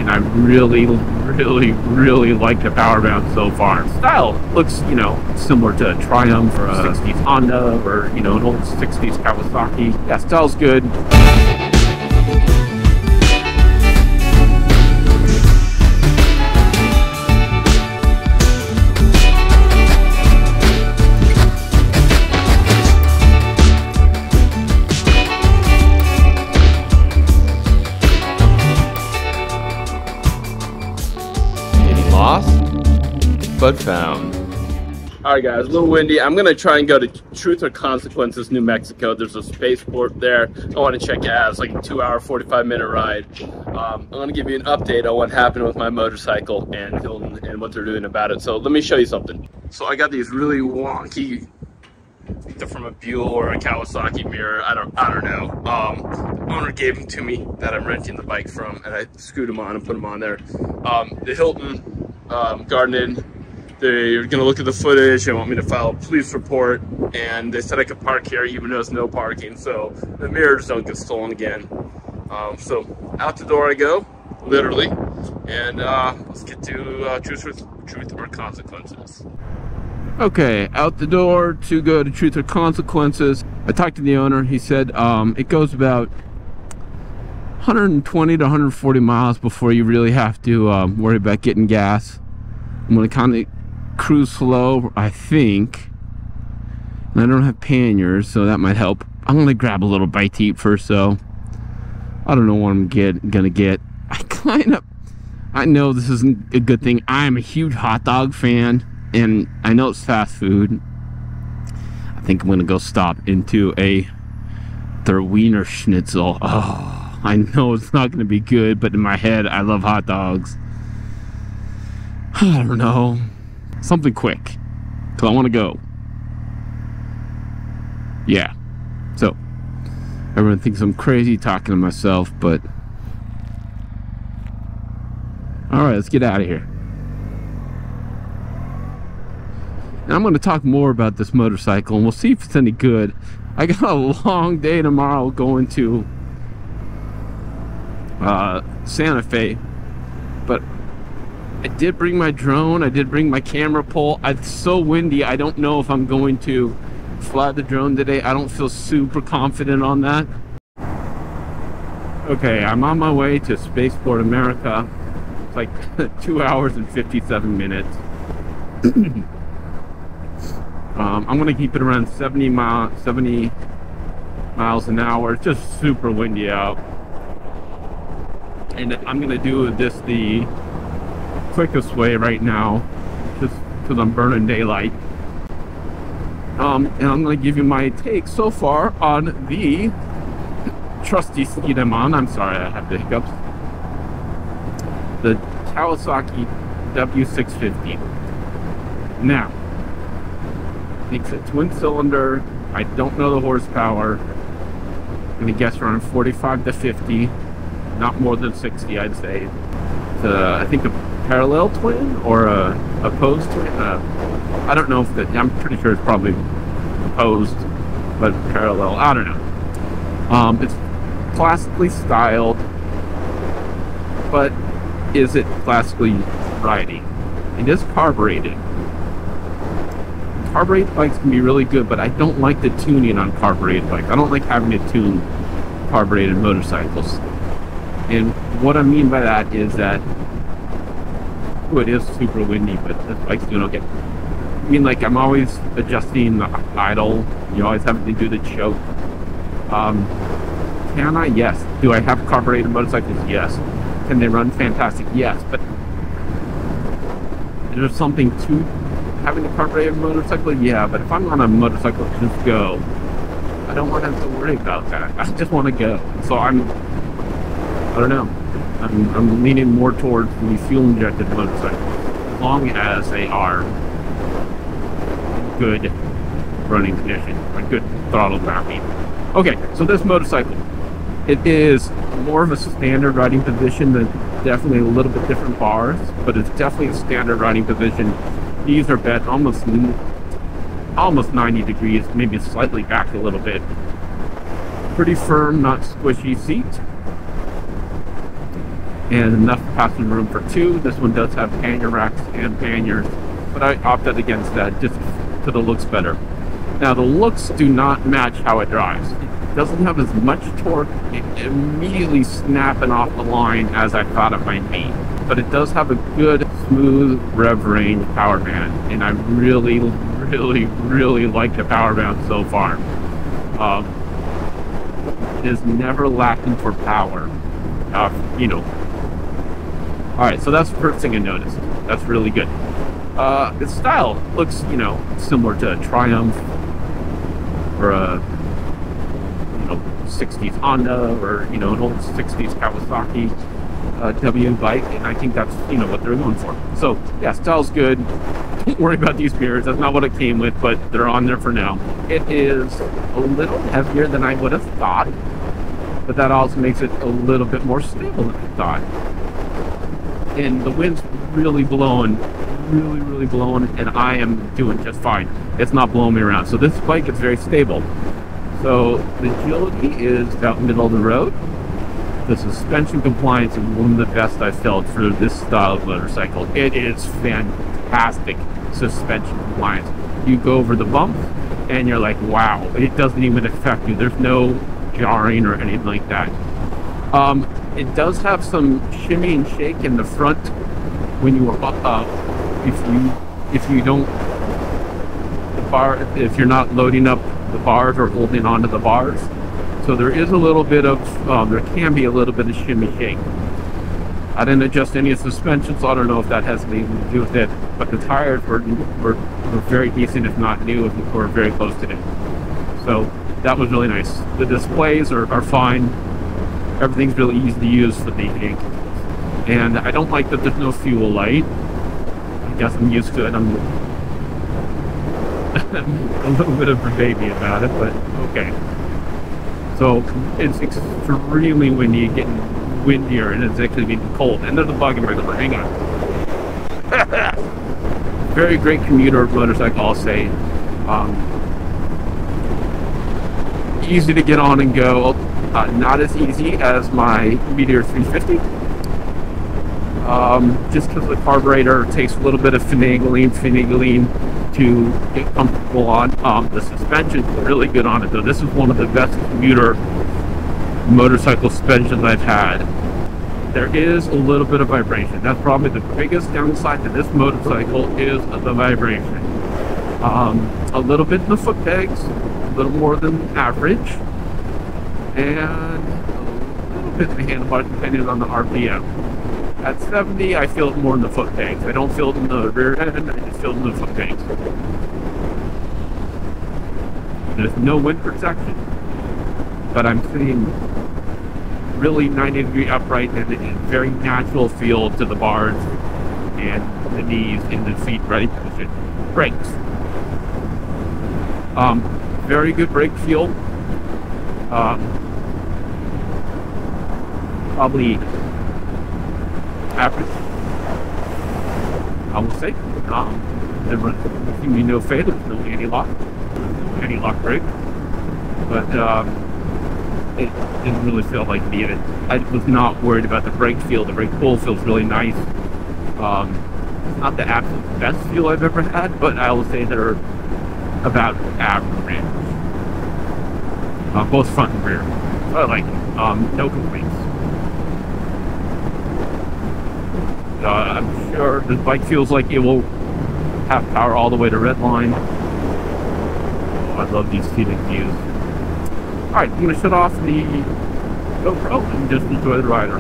and I really like the power mount so far. Style looks, you know, similar to a Triumph or a 60s Honda or, you know, an old 60s Kawasaki. Yeah, style's good. But found. All right, guys, a little windy. I'm gonna try and go to Truth or Consequences, New Mexico. There's a spaceport there. I want to check it out. It's like a 2-hour, 45-minute ride. I'm gonna give you an update on what happened with my motorcycle and Hilton and what they're doing about it. So let me show you something. So I got these really wonky, they're from a Buell or a Kawasaki mirror. I don't know. The owner gave them to me that I'm renting the bike from, and I screwed them on and put them on there. The Hilton garden. They're gonna look at the footage and want me to file a police report, and they said I could park here even though there's no parking, so the mirrors don't get stolen again. So out the door I go, literally, and let's get to Truth or Consequences. Okay, out the door to go to Truth or Consequences. I talked to the owner. He said it goes about 120 to 140 miles before you really have to worry about getting gas. I'm gonna kind of cruise slow, I think, and I don't have panniers, so that might help. I'm gonna grab a little bite to eat first, so I don't know what I'm gonna get. I know this isn't a good thing. I'm a huge hot dog fan, and I know it's fast food. I think I'm gonna go stop into their Wiener Schnitzel. Oh, I know it's not gonna be good, but in my head I love hot dogs. I don't know, something quick, because I want to go. Yeah, so everyone thinks I'm crazy talking to myself, but alright, let's get out of here. And I'm going to talk more about this motorcycle, and we'll see if it's any good. I got a long day tomorrow going to Santa Fe, but I did bring my drone, I did bring my camera pole. It's so windy, I don't know if I'm going to fly the drone today. I don't feel super confident on that. Okay, I'm on my way to Spaceport America. It's like 2 hours and 57 minutes. I'm gonna keep it around 70 miles an hour. It's just super windy out. And I'm gonna do this the quickest way right now, just because I'm burning daylight. And I'm going to give you my take so far on the trusty seat I'm on. I'm sorry, I have the hiccups. The Kawasaki W650. Now, it's a twin cylinder. I don't know the horsepower. I'm going to guess around 45 to 50, not more than 60, I'd say. It's I think a parallel twin or a opposed twin. I don't know if I'm pretty sure it's probably opposed, but parallel. I don't know. It's classically styled, but is it classically riding? It is carbureted. Carbureted bikes can be really good, but I don't like the tuning on carbureted bikes. I don't like having to tune carbureted motorcycles. And what I mean by that is that it is super windy, but this bike's doing okay. I mean, like, I'm always adjusting the idle. You always have to do the choke. Can I? Yes. Do I have carbureted motorcycles? Yes. Can they run fantastic? Yes. But is there something to having a carbureted motorcycle? Yeah. But if I'm on a motorcycle to just go, I don't want to have to worry about that. I just want to go. So I don't know. I'm leaning more towards the fuel-injected motorcycles, as long as they are good running condition, or good throttle mapping. Okay, so this motorcycle, it is more of a standard riding position than definitely a little bit different bars, but it's definitely a standard riding position. These are bent almost 90 degrees, maybe slightly back a little bit. Pretty firm, not squishy seat. and enough passenger room for two. This one does have pannier racks and panniers, but I opted against that just because it looks better. Now the looks do not match how it drives. It doesn't have as much torque, immediately snapping off the line as I thought it might be. But it does have a good, smooth rev range power band, and I really like the power band so far. It is never lacking for power, you know. Alright, so that's the first thing I noticed. That's really good. The style looks, you know, similar to a Triumph or a, you know, 60s Honda or, you know, an old 60s Kawasaki W bike, and I think that's, you know, what they're going for. So yeah, style's good. Don't worry about these mirrors. That's not what it came with, but they're on there for now. It is a little heavier than I would have thought, but that also makes it a little bit more stable than I thought. And the wind's really blowing, really blowing, and I am doing just fine. It's not blowing me around. So this bike is very stable. So the agility is about middle of the road. The suspension compliance is one of the best I've felt for this style of motorcycle. It is fantastic suspension compliance. You go over the bump and you're like, wow, it doesn't even affect you. There's no jarring or anything like that. It does have some shimmy and shake in the front when you are if you don't if you're not loading up the bars or holding onto the bars. So there is a little bit of there can be a little bit of shimmy shake. I didn't adjust any of the suspension, so I don't know if that has anything to do with it. But the tires were very decent, if not new, or very close to it. So that was really nice. The displays are fine. Everything's really easy to use for the ink. And I don't like that there's no fuel light. I guess I'm used to it. I'm a little bit of a baby about it, but okay. So it's extremely windy, getting windier, and it's actually being cold. And there's a bug in my door. Hang on. Very great commuter motorcycle, I'll say. Easy to get on and go. Not as easy as my Meteor 350. Just because the carburetor takes a little bit of finagling to get comfortable on. The suspension is really good on it, though. This is one of the best commuter motorcycle suspensions I've had. There is a little bit of vibration. That's probably the biggest downside to this motorcycle is the vibration. A little bit in the foot pegs, a little more than average, and a little bit in the handlebars depending on the RPM. At 70, I feel it more in the foot pegs. I don't feel it in the rear end, I just feel it in the foot pegs. There's no wind protection, but I'm seeing really 90-degree upright and a very natural feel to the bars and the knees and the feet ready position. Brakes. Very good brake feel. Probably average, I will say. There was no fade, there was no anti-lock brake, but it didn't really feel like needed. I was not worried about the brake feel. The brake pull feels really nice. It's not the absolute best feel I've ever had, but I will say they're about average. Both front and rear. So I like it. No complaints. I'm sure this bike feels like it will have power all the way to Redline. Oh, I love these scenic views. Alright, I'm going to shut off the GoPro and just enjoy the ride.